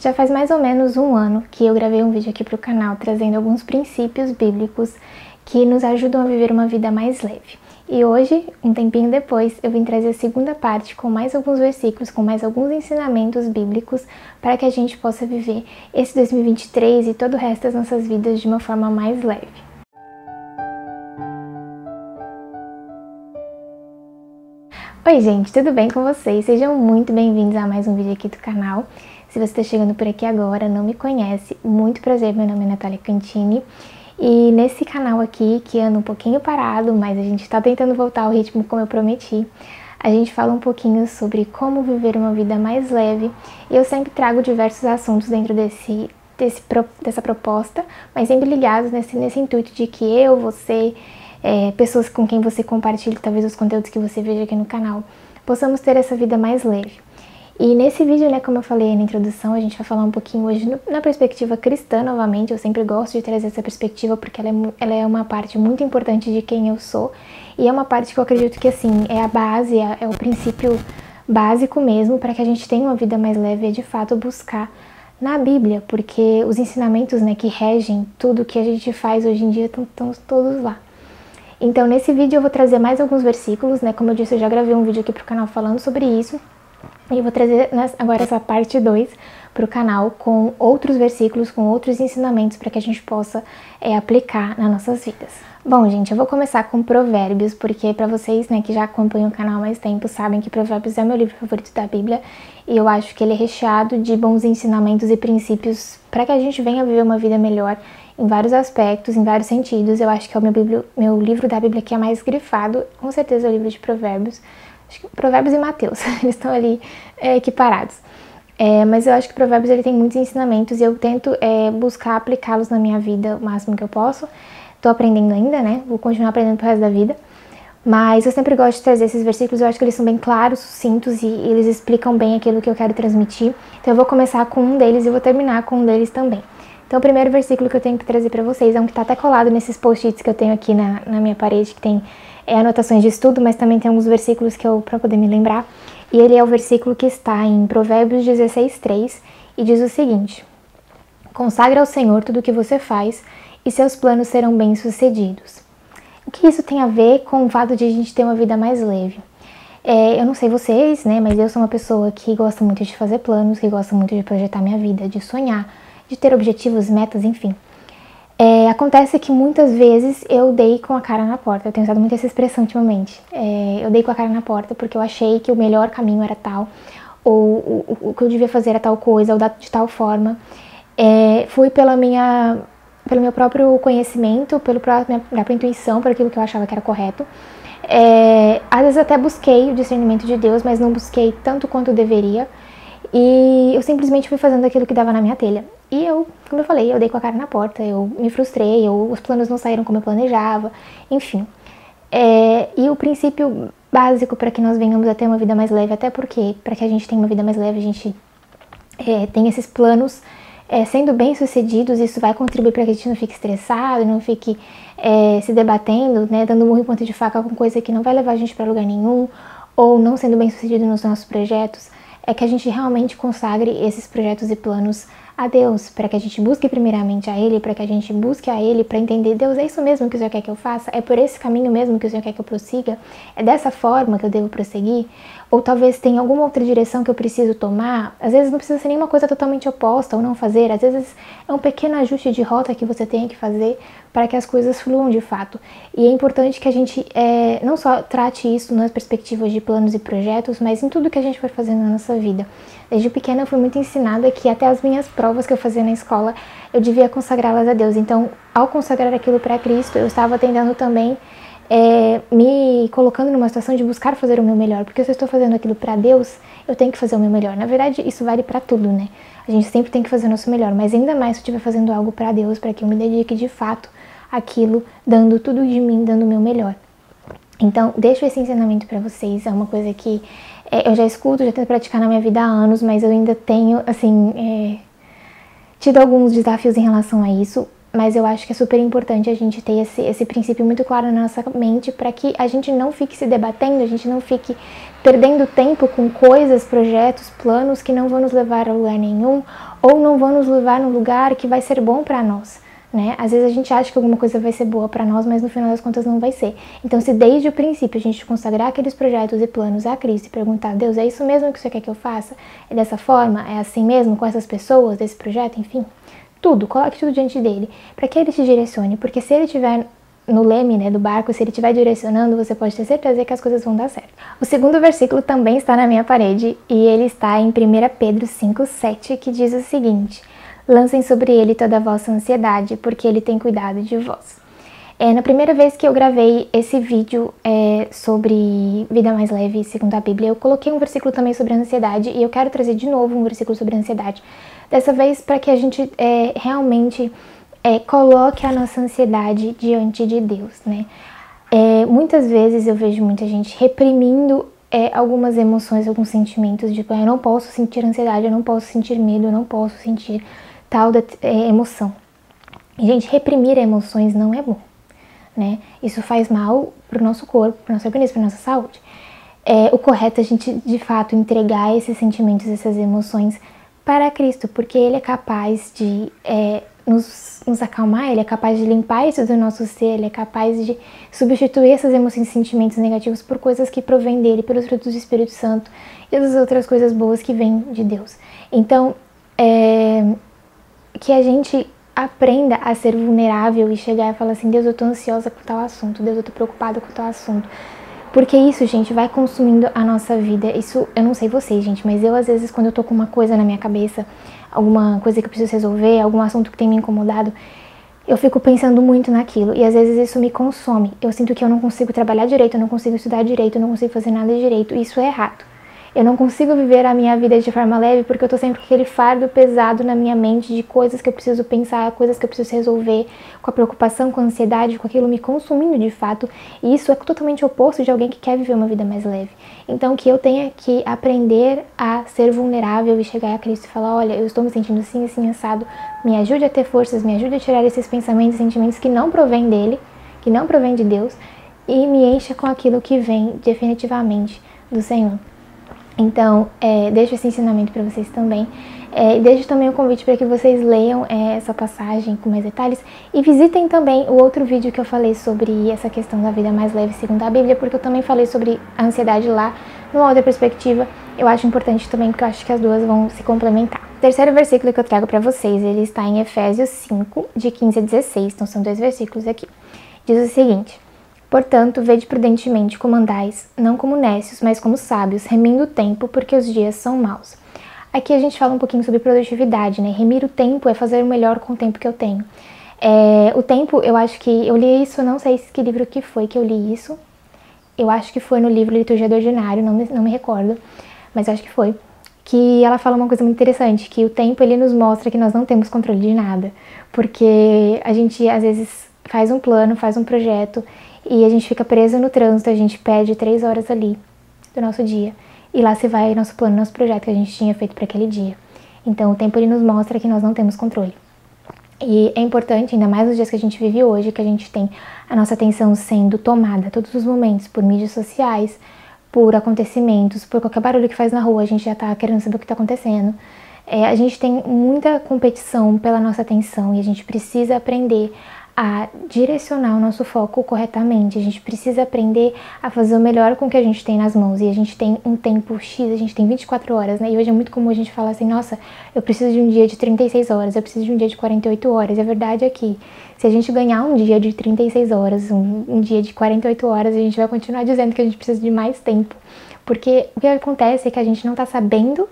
Já faz mais ou menos um ano que eu gravei um vídeo aqui para o canal trazendo alguns princípios bíblicos que nos ajudam a viver uma vida mais leve. E hoje, um tempinho depois, eu vim trazer a segunda parte com mais alguns versículos, com mais alguns ensinamentos bíblicos para que a gente possa viver esse 2023 e todo o resto das nossas vidas de uma forma mais leve. Oi gente, tudo bem com vocês? Sejam muito bem-vindos a mais um vídeo aqui do canal. Se você está chegando por aqui agora, não me conhece, muito prazer, meu nome é Natália Cantini. E nesse canal aqui, que anda um pouquinho parado, mas a gente está tentando voltar ao ritmo como eu prometi, a gente fala um pouquinho sobre como viver uma vida mais leve. E eu sempre trago diversos assuntos dentro dessa proposta, mas sempre ligados nesse intuito de que eu, você, pessoas com quem você compartilha talvez os conteúdos que você veja aqui no canal, possamos ter essa vida mais leve. E nesse vídeo, né, como eu falei na introdução, a gente vai falar um pouquinho hoje na perspectiva cristã novamente. Eu sempre gosto de trazer essa perspectiva porque ela é uma parte muito importante de quem eu sou. E é uma parte que eu acredito que, assim, é a base, é o princípio básico mesmo para que a gente tenha uma vida mais leve, é de fato buscar na Bíblia, porque os ensinamentos, né, que regem tudo que a gente faz hoje em dia estão todos lá. Então, nesse vídeo eu vou trazer mais alguns versículos, né, como eu disse, eu já gravei um vídeo aqui pro canal falando sobre isso. E eu vou trazer agora essa parte 2 para o canal com outros versículos, com outros ensinamentos para que a gente possa aplicar nas nossas vidas. Bom, gente, eu vou começar com Provérbios, porque para vocês, né, que já acompanham o canal há mais tempo, sabem que Provérbios é meu livro favorito da Bíblia e eu acho que ele é recheado de bons ensinamentos e princípios para que a gente venha viver uma vida melhor em vários aspectos, em vários sentidos. Eu acho que é o meu livro da Bíblia que é mais grifado, com certeza é o livro de Provérbios. Acho que Provérbios e Mateus, eles estão ali equiparados. Mas eu acho que Provérbios ele tem muitos ensinamentos e eu tento buscar aplicá-los na minha vida o máximo que eu posso. Estou aprendendo ainda, né? Vou continuar aprendendo pro resto da vida. Mas eu sempre gosto de trazer esses versículos, eu acho que eles são bem claros, sucintos e eles explicam bem aquilo que eu quero transmitir. Então eu vou começar com um deles e vou terminar com um deles também. Então o primeiro versículo que eu tenho que trazer para vocês é um que está até colado nesses post-its que eu tenho aqui na minha parede, que tem anotações de estudo, mas também tem alguns versículos que para poder me lembrar. E ele é o versículo que está em Provérbios 16:3 e diz o seguinte: consagra ao Senhor tudo o que você faz e seus planos serão bem-sucedidos. O que isso tem a ver com o fato de a gente ter uma vida mais leve? Eu não sei vocês, né, mas eu sou uma pessoa que gosta muito de fazer planos, que gosta muito de projetar minha vida, de sonhar, de ter objetivos, metas, enfim. Acontece que muitas vezes eu dei com a cara na porta. Eu tenho usado muito essa expressão ultimamente. Eu dei com a cara na porta porque eu achei que o melhor caminho era tal, ou o que eu devia fazer era tal coisa, ou de tal forma. Fui pelo meu próprio conhecimento, pela própria intuição, por aquilo que eu achava que era correto. Às vezes até busquei o discernimento de Deus, mas não busquei tanto quanto eu deveria. E eu simplesmente fui fazendo aquilo que dava na minha telha. E eu, como eu falei, eu dei com a cara na porta, eu me frustrei, os planos não saíram como eu planejava, enfim. E o princípio básico para que nós venhamos a ter uma vida mais leve, até porque para que a gente tenha uma vida mais leve, a gente tem esses planos sendo bem-sucedidos, isso vai contribuir para que a gente não fique estressado, não fique se debatendo, né, dando murro em ponta de faca com coisa que não vai levar a gente para lugar nenhum, ou não sendo bem-sucedido nos nossos projetos. É que a gente realmente consagre esses projetos e planos a Deus, para que a gente busque primeiramente a Ele, para que a gente busque a Ele para entender, Deus, é isso mesmo que o Senhor quer que eu faça? É por esse caminho mesmo que o Senhor quer que eu prossiga? É dessa forma que eu devo prosseguir? Ou talvez tenha alguma outra direção que eu preciso tomar? Às vezes não precisa ser nenhuma coisa totalmente oposta ou não fazer, às vezes é um pequeno ajuste de rota que você tem que fazer para que as coisas fluam de fato. E é importante que a gente não só trate isso nas perspectivas de planos e projetos, mas em tudo que a gente for fazendo na nossa vida. Desde pequena eu fui muito ensinada que até as minhas provas que eu fazia na escola, eu devia consagrá-las a Deus. Então, ao consagrar aquilo para Cristo, eu estava tentando também me colocando numa situação de buscar fazer o meu melhor. Porque se eu estou fazendo aquilo para Deus, eu tenho que fazer o meu melhor. Na verdade, isso vale para tudo, né? A gente sempre tem que fazer o nosso melhor, mas ainda mais se eu estiver fazendo algo para Deus, para que eu me dedique de fato àquilo, dando tudo de mim, dando o meu melhor. Então, deixo esse ensinamento para vocês, é uma coisa que eu já escuto, já tento praticar na minha vida há anos, mas eu ainda tenho, assim, tido alguns desafios em relação a isso, mas eu acho que é super importante a gente ter esse princípio muito claro na nossa mente para que a gente não fique se debatendo, a gente não fique perdendo tempo com coisas, projetos, planos que não vão nos levar a lugar nenhum ou não vão nos levar num lugar que vai ser bom para nós, né? Às vezes a gente acha que alguma coisa vai ser boa para nós, mas no final das contas não vai ser. Então, se desde o princípio a gente consagrar aqueles projetos e planos a Cristo e perguntar: Deus, é isso mesmo que você quer que eu faça? É dessa forma? É assim mesmo com essas pessoas, desse projeto? Enfim, tudo, coloque tudo diante dele, para que ele te direcione, porque se ele tiver no leme, né, do barco, se ele estiver direcionando, você pode ter certeza que as coisas vão dar certo. O segundo versículo também está na minha parede, e ele está em 1 Pedro 5:7, que diz o seguinte: lancem sobre ele toda a vossa ansiedade, porque ele tem cuidado de vós. Na primeira vez que eu gravei esse vídeo sobre vida mais leve segundo a Bíblia, eu coloquei um versículo também sobre a ansiedade, e eu quero trazer de novo um versículo sobre a ansiedade. Dessa vez para que a gente realmente coloque a nossa ansiedade diante de Deus, né? Muitas vezes eu vejo muita gente reprimindo algumas emoções, alguns sentimentos, tipo, eu não posso sentir ansiedade, eu não posso sentir medo, eu não posso sentir tal emoção. E, gente, reprimir emoções não é bom, né? Isso faz mal pro nosso corpo, pro nosso organismo, pra nossa saúde. O correto é a gente, de fato, entregar esses sentimentos, essas emoções para Cristo, porque Ele é capaz de nos acalmar, Ele é capaz de limpar isso do nosso ser, Ele é capaz de substituir essas emoções e sentimentos negativos por coisas que provêm dEle, pelos frutos do Espírito Santo e as outras coisas boas que vêm de Deus. Então, que a gente aprenda a ser vulnerável e chegar e falar assim: Deus, eu tô ansiosa com tal assunto, Deus, eu tô preocupada com tal assunto. Porque isso, gente, vai consumindo a nossa vida. Isso, eu não sei vocês, gente, mas eu, às vezes, quando eu tô com uma coisa na minha cabeça, alguma coisa que eu preciso resolver, algum assunto que tem me incomodado, eu fico pensando muito naquilo. E, às vezes, isso me consome. Eu sinto que eu não consigo trabalhar direito, eu não consigo estudar direito, eu não consigo fazer nada direito. Isso é errado. Eu não consigo viver a minha vida de forma leve porque eu tô sempre com aquele fardo pesado na minha mente de coisas que eu preciso pensar, coisas que eu preciso resolver, com a preocupação, com a ansiedade, com aquilo me consumindo de fato. E isso é totalmente oposto de alguém que quer viver uma vida mais leve. Então, que eu tenha que aprender a ser vulnerável e chegar a Cristo e falar: olha, eu estou me sentindo assim, assim, assado, me ajude a ter forças, me ajude a tirar esses pensamentos e sentimentos que não provêm dele, que não provém de Deus, e me encha com aquilo que vem definitivamente do Senhor. Então, deixo esse ensinamento para vocês também. Deixo também o convite para que vocês leiam essa passagem com mais detalhes e visitem também o outro vídeo que eu falei sobre essa questão da vida mais leve segundo a Bíblia, porque eu também falei sobre a ansiedade lá, numa outra perspectiva. Eu acho importante também, porque eu acho que as duas vão se complementar. O terceiro versículo que eu trago para vocês, ele está em Efésios 5, de 15 a 16, então são 2 versículos aqui. Diz o seguinte: portanto, vede prudentemente como andais, não como necios, mas como sábios, remindo o tempo, porque os dias são maus. Aqui a gente fala um pouquinho sobre produtividade, né? Remir o tempo é fazer o melhor com o tempo que eu tenho. O tempo, eu acho que eu li isso, não sei que livro que foi que eu li isso. Eu acho que foi no livro Liturgia do Ordinário, não me recordo, mas acho que foi. Que ela fala uma coisa muito interessante, que o tempo ele nos mostra que nós não temos controle de nada. Porque a gente, às vezes, faz um plano, faz um projeto, e a gente fica preso no trânsito, a gente perde 3 horas ali do nosso dia. E lá se vai nosso plano, nosso projeto que a gente tinha feito para aquele dia. Então o tempo ele nos mostra que nós não temos controle. E é importante, ainda mais nos dias que a gente vive hoje, que a gente tem a nossa atenção sendo tomada a todos os momentos por mídias sociais, por acontecimentos, por qualquer barulho que faz na rua, a gente já tá querendo saber o que tá acontecendo. A gente tem muita competição pela nossa atenção e a gente precisa aprender a direcionar o nosso foco corretamente. A gente precisa aprender a fazer o melhor com o que a gente tem nas mãos. E a gente tem um tempo X, a gente tem 24 horas, né? E hoje é muito comum a gente falar assim: nossa, eu preciso de um dia de 36 horas, eu preciso de um dia de 48 horas. E a verdade é que se a gente ganhar um dia de 36 horas, um dia de 48 horas, a gente vai continuar dizendo que a gente precisa de mais tempo. Porque o que acontece é que a gente não tá sabendo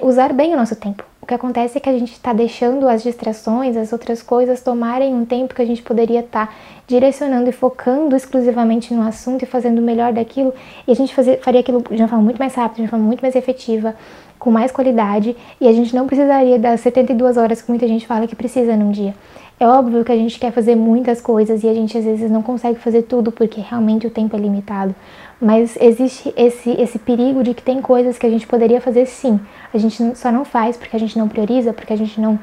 usar bem o nosso tempo. O que acontece é que a gente está deixando as distrações, as outras coisas tomarem um tempo que a gente poderia estar direcionando e focando exclusivamente no assunto e fazendo o melhor daquilo, e a gente faria aquilo de uma forma muito mais rápida, de uma forma muito mais efetiva, com mais qualidade, e a gente não precisaria das 72 horas que muita gente fala que precisa num dia. É óbvio que a gente quer fazer muitas coisas e a gente às vezes não consegue fazer tudo porque realmente o tempo é limitado. Mas existe esse perigo de que tem coisas que a gente poderia fazer sim. A gente só não faz porque a gente não prioriza, porque a gente não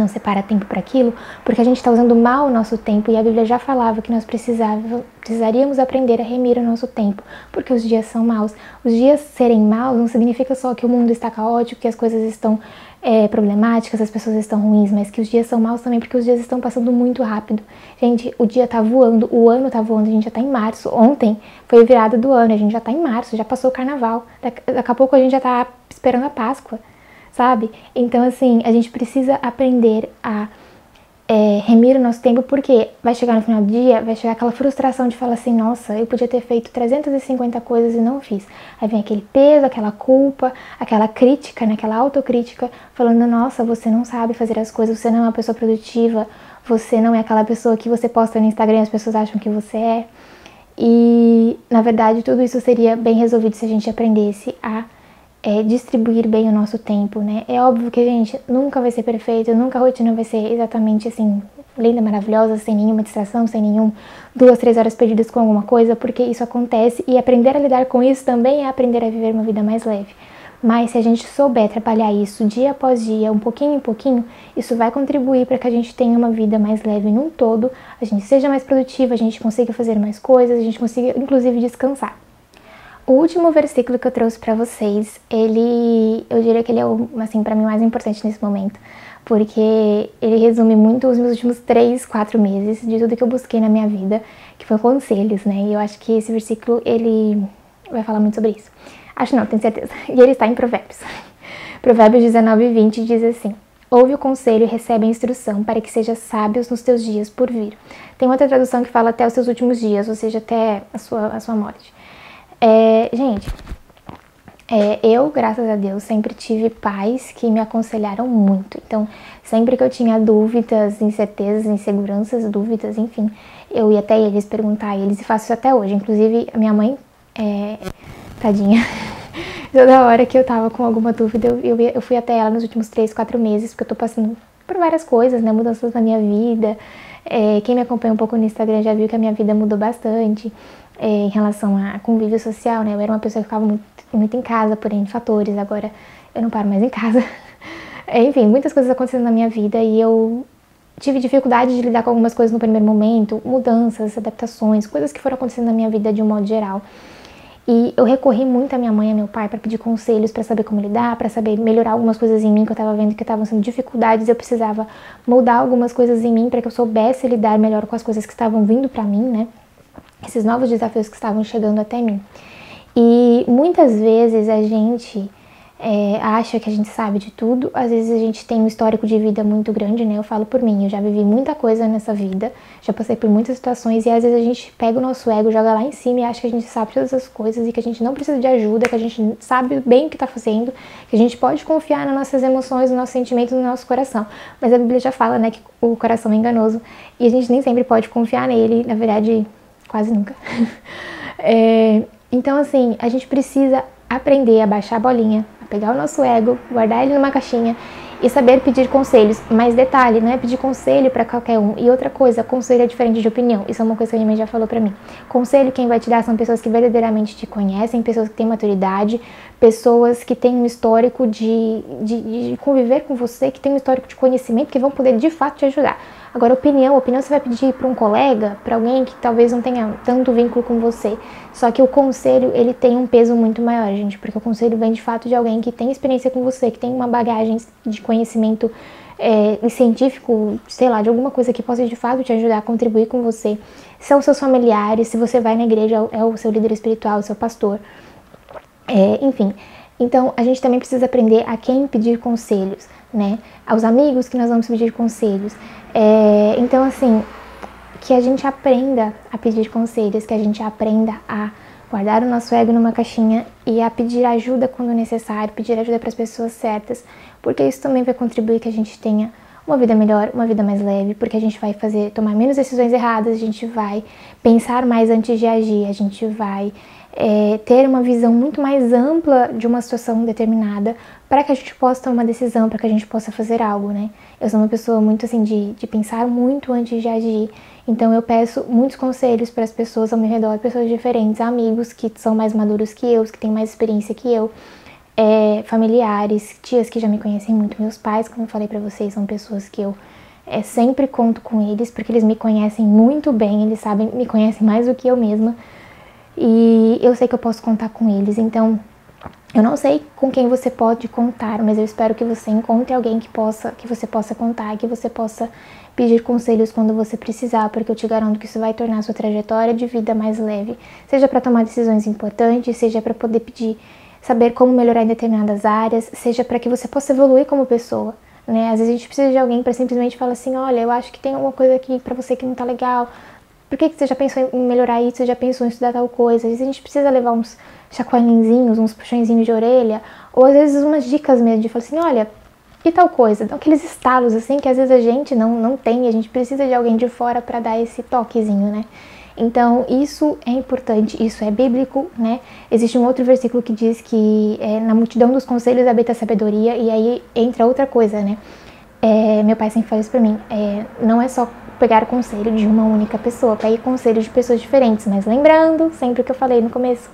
separa tempo para aquilo, porque a gente está usando mal o nosso tempo, e a Bíblia já falava que nós precisaríamos aprender a remir o nosso tempo, porque os dias são maus. Os dias serem maus não significa só que o mundo está caótico, que as coisas estão problemáticas, as pessoas estão ruins, mas que os dias são maus também, porque os dias estão passando muito rápido. Gente, o dia tá voando, o ano tá voando, a gente já tá em março. Ontem foi a virada do ano, a gente já tá em março, já passou o carnaval. Daqui a pouco a gente já tá esperando a Páscoa, sabe? Então, assim, a gente precisa aprender a remir o nosso tempo, porque vai chegar no final do dia, vai chegar aquela frustração de falar assim, nossa, eu podia ter feito 350 coisas e não fiz. Aí vem aquele peso, aquela culpa, aquela crítica, né, aquela autocrítica, falando, nossa, você não sabe fazer as coisas, você não é uma pessoa produtiva, você não é aquela pessoa que você posta no Instagram e as pessoas acham que você é. E, na verdade, tudo isso seria bem resolvido se a gente aprendesse a distribuir bem o nosso tempo, né? É óbvio que, gente, nunca vai ser perfeito, nunca a rotina vai ser exatamente assim, linda, maravilhosa, sem nenhuma distração, sem nenhum 2, 3 horas perdidas com alguma coisa, porque isso acontece e aprender a lidar com isso também é aprender a viver uma vida mais leve. Mas se a gente souber trabalhar isso dia após dia, um pouquinho em pouquinho, isso vai contribuir para que a gente tenha uma vida mais leve num todo, a gente seja mais produtiva, a gente consiga fazer mais coisas, a gente consiga, inclusive, descansar. O último versículo que eu trouxe pra vocês, eu diria que ele é o, assim, pra mim, mais importante nesse momento, porque ele resume muito os meus últimos 3, 4 meses de tudo que eu busquei na minha vida, que foi conselhos, né? E eu acho que esse versículo, ele vai falar muito sobre isso. Acho não, tenho certeza. E ele está em Provérbios. Provérbios 19:20 diz assim: ouve o conselho e recebe a instrução, para que sejas sábios nos teus dias por vir. Tem outra tradução que fala até os seus últimos dias, ou seja, até a sua morte. Gente, eu, graças a Deus, sempre tive pais que me aconselharam muito. Então, sempre que eu tinha dúvidas, incertezas, inseguranças, dúvidas, enfim, eu ia até eles perguntar a eles, e faço isso até hoje. Inclusive, a minha mãe, tadinha, toda hora que eu tava com alguma dúvida, eu fui até ela nos últimos 3, 4 meses, porque eu tô passando por várias coisas, né, mudanças na minha vida. Quem me acompanha um pouco no Instagram já viu que a minha vida mudou bastante. Em relação a convívio social, né? Eu era uma pessoa que ficava muito em casa, por N fatores, agora eu não paro mais em casa. Enfim, muitas coisas acontecendo na minha vida e eu tive dificuldade de lidar com algumas coisas no primeiro momento, mudanças, adaptações, coisas que foram acontecendo na minha vida de um modo geral. E eu recorri muito à minha mãe e ao meu pai para pedir conselhos, para saber como lidar, para saber melhorar algumas coisas em mim que eu estava vendo que estavam sendo dificuldades, eu precisava moldar algumas coisas em mim para que eu soubesse lidar melhor com as coisas que estavam vindo para mim, né? Esses novos desafios que estavam chegando até mim. E muitas vezes a gente acha que a gente sabe de tudo, às vezes a gente tem um histórico de vida muito grande, né? Eu falo por mim, eu já vivi muita coisa nessa vida, já passei por muitas situações e às vezes a gente pega o nosso ego, joga lá em cima e acha que a gente sabe todas as coisas e que a gente não precisa de ajuda, que a gente sabe bem o que tá fazendo, que a gente pode confiar nas nossas emoções, nos nossos sentimentos, no nosso coração. Mas a Bíblia já fala, né, que o coração é enganoso e a gente nem sempre pode confiar nele, na verdade, quase nunca. Então, assim, a gente precisa aprender a baixar a bolinha, a pegar o nosso ego, guardar ele numa caixinha e saber pedir conselhos. Mas detalhe, não é pedir conselho pra qualquer um. E outra coisa, conselho é diferente de opinião. Isso é uma coisa que a minha mãe já falou pra mim. Conselho quem vai te dar são pessoas que verdadeiramente te conhecem, pessoas que têm maturidade, pessoas que têm um histórico de conviver com você, que têm um histórico de conhecimento, que vão poder de fato te ajudar. Agora, opinião você vai pedir para um colega, para alguém que talvez não tenha tanto vínculo com você. Só que o conselho, ele tem um peso muito maior, gente, porque o conselho vem de fato de alguém que tem experiência com você, que tem uma bagagem de conhecimento científico, sei lá, de alguma coisa que possa de fato te ajudar a contribuir com você. São seus familiares, se você vai na igreja, é o seu líder espiritual, o seu pastor. Enfim, então a gente também precisa aprender a quem pedir conselhos, né? Aos amigos que nós vamos pedir conselhos. Então, assim, que a gente aprenda a pedir conselhos, que a gente aprenda a guardar o nosso ego numa caixinha e a pedir ajuda quando necessário, pedir ajuda para as pessoas certas, porque isso também vai contribuir que a gente tenha uma vida melhor, uma vida mais leve, porque a gente vai tomar menos decisões erradas, a gente vai pensar mais antes de agir, a gente vai ter uma visão muito mais ampla de uma situação determinada para que a gente possa tomar uma decisão, para que a gente possa fazer algo, né? Eu sou uma pessoa muito assim de pensar muito antes de agir, então eu peço muitos conselhos para as pessoas ao meu redor, pessoas diferentes, amigos que são mais maduros que eu, que têm mais experiência que eu, familiares, tias que já me conhecem muito, meus pais, como eu falei para vocês, são pessoas que eu sempre conto com eles, porque eles me conhecem muito bem, eles me conhecem mais do que eu mesma, e eu sei que eu posso contar com eles, então Eu não sei com quem você pode contar, mas eu espero que você encontre alguém que você possa contar, que você possa pedir conselhos quando você precisar, porque eu te garanto que isso vai tornar a sua trajetória de vida mais leve, seja para tomar decisões importantes, seja para poder saber como melhorar em determinadas áreas, seja para que você possa evoluir como pessoa, né? Às vezes a gente precisa de alguém para simplesmente falar assim, olha, eu acho que tem alguma coisa aqui para você que não tá legal. Por que você já pensou em melhorar isso? Você já pensou em estudar tal coisa? Às vezes a gente precisa levar uns chacoalhinzinhos, uns puxõezinhos de orelha, ou às vezes umas dicas mesmo, de falar assim, olha, e tal coisa? Dá aqueles estalos assim que às vezes a gente não tem, a gente precisa de alguém de fora para dar esse toquezinho, né? Então isso é importante, isso é bíblico, né? Existe um outro versículo que diz que na multidão dos conselhos habita a sabedoria, e aí entra outra coisa, né? Meu pai sempre fala isso pra mim, não é só pegar conselho de uma única pessoa, pegue conselho de pessoas diferentes, mas lembrando sempre o que eu falei no começo,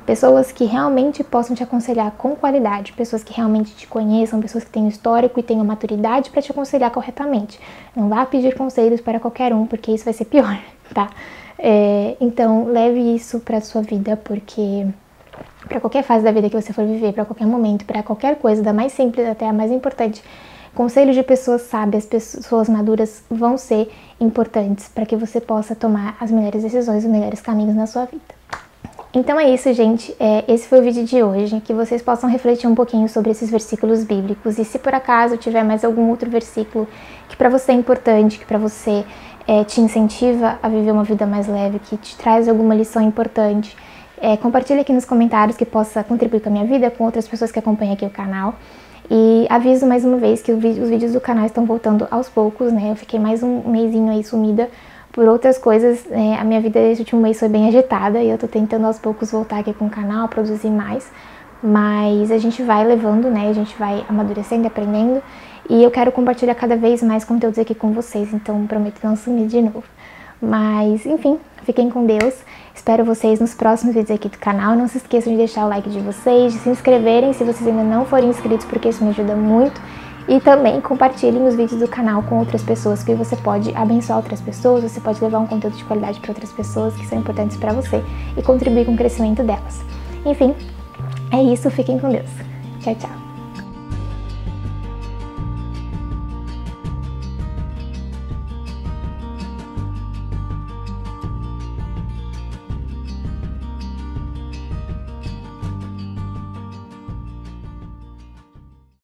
pessoas que realmente possam te aconselhar com qualidade, pessoas que realmente te conheçam, pessoas que tenham histórico e tenham maturidade para te aconselhar corretamente. Não vá pedir conselhos para qualquer um, porque isso vai ser pior, tá? Então leve isso pra sua vida, porque para qualquer fase da vida que você for viver, para qualquer momento, para qualquer coisa, da mais simples até a mais importante, conselhos de pessoas sábias, pessoas maduras vão ser importantes para que você possa tomar as melhores decisões, os melhores caminhos na sua vida. Então é isso, gente. Esse foi o vídeo de hoje, que vocês possam refletir um pouquinho sobre esses versículos bíblicos, e se por acaso tiver mais algum outro versículo que para você é importante, que para você te incentiva a viver uma vida mais leve, que te traz alguma lição importante, compartilhe aqui nos comentários, que possa contribuir com a minha vida, com outras pessoas que acompanham aqui o canal. E aviso mais uma vez que os vídeos do canal estão voltando aos poucos, né? Eu fiquei mais um mesinho aí sumida por outras coisas, a minha vida esse último mês foi bem agitada e eu tô tentando aos poucos voltar aqui com o canal, produzir mais, mas a gente vai levando, né? A gente vai amadurecendo e aprendendo, e eu quero compartilhar cada vez mais conteúdos aqui com vocês, então prometo não sumir de novo. Mas, enfim, fiquem com Deus, espero vocês nos próximos vídeos aqui do canal. Não se esqueçam de deixar o like de vocês, de se inscreverem se vocês ainda não forem inscritos, porque isso me ajuda muito. E também compartilhem os vídeos do canal com outras pessoas, que você pode abençoar outras pessoas, você pode levar um conteúdo de qualidade para outras pessoas que são importantes para você e contribuir com o crescimento delas. Enfim, é isso, fiquem com Deus. Tchau, tchau.